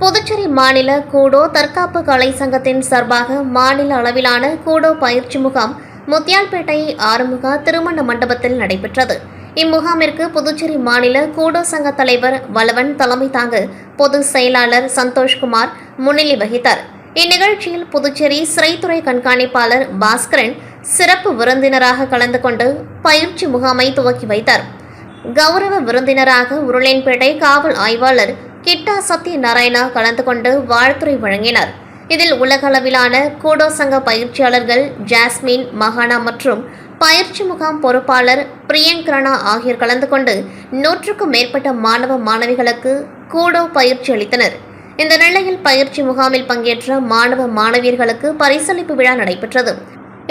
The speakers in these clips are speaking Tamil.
புதுச்சேரி மாநில கூடோ தற்காப்பு கலை சங்கத்தின் சார்பாக மாநில அளவிலான கூடோ பயிற்சி முகாம் முத்தியால்பேட்டை ஆறுமுக திருமண மண்டபத்தில் நடைபெற்றது. இம்முகாமிற்கு புதுச்சேரி மாநில கூடோ சங்க தலைவர் வளவன் தலைமை தாங்க பொதுச் செயலாளர் சந்தோஷ்குமார் முன்னிலை வகித்தார். இந்நிகழ்ச்சியில் புதுச்சேரி சிறைத்துறை கண்காணிப்பாளர் பாஸ்கரன் சிறப்பு விருந்தினராக கலந்து கொண்டு பயிற்சி முகாமை துவக்கி வைத்தார். கௌரவ விருந்தினராக உருளையன்பேட்டை காவல் ஆய்வாளர் கிட்டா சத்யநாராயணா கலந்து கொண்டு வாழ்த்துரை வழங்கினார். இதில் உலகளவிலான கூடோ சங்க பயிற்சியாளர்கள் ஜாஸ்மின் மகானா மற்றும் பயிற்சி முகாம் பொறுப்பாளர் பிரியங்கரனா ஆகியோர் கலந்து கொண்டு 100க்கும் மேற்பட்ட மாணவ மாணவிகளுக்கு கூடோ பயிற்சி அளித்தனர். இந்த நிலையில் பயிற்சி முகாமில் பங்கேற்ற மாணவ மாணவியர்களுக்கு பரிசளிப்பு விழா நடைபெற்றது.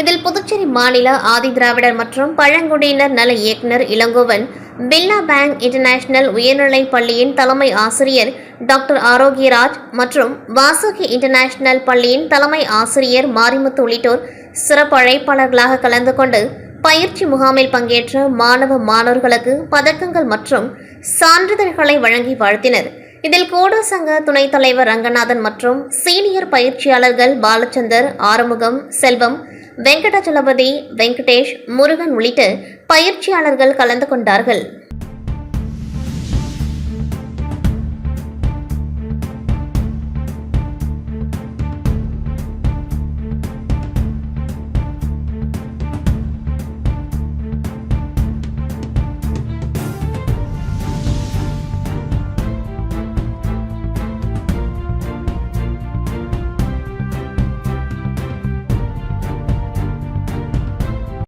இதில் புதுச்சேரி மாநில ஆதிதிராவிடர் மற்றும் பழங்குடியினர் நல இயக்குநர் இளங்கோவன், பில்லா பேங்க் இன்டர்நேஷனல் உயர்நிலைப் பள்ளியின் தலைமை ஆசிரியர் டாக்டர் ஆரோக்கியராஜ் மற்றும் வாசுகி இன்டர்நேஷனல் பள்ளியின் தலைமை ஆசிரியர் மாரிமுத்து உள்ளிட்டோர் சிறப்பு அழைப்பாளர்களாக கலந்து கொண்டு பயிற்சி முகாமில் பங்கேற்ற மாணவ மாணவர்களுக்கு பதக்கங்கள் மற்றும் சான்றிதழ்களை வழங்கி வாழ்த்தினர். இதில் கூடோ சங்க துணைத் தலைவர் ரங்கநாதன் மற்றும் சீனியர் பயிற்சியாளர்கள் பாலச்சந்தர், ஆறுமுகம், செல்வம், வெங்கடாச்சலபதி, வெங்கடேஷ், முருகன் உள்ளிட்ட பயிற்சியாளர்கள் கலந்து கொண்டார்கள்.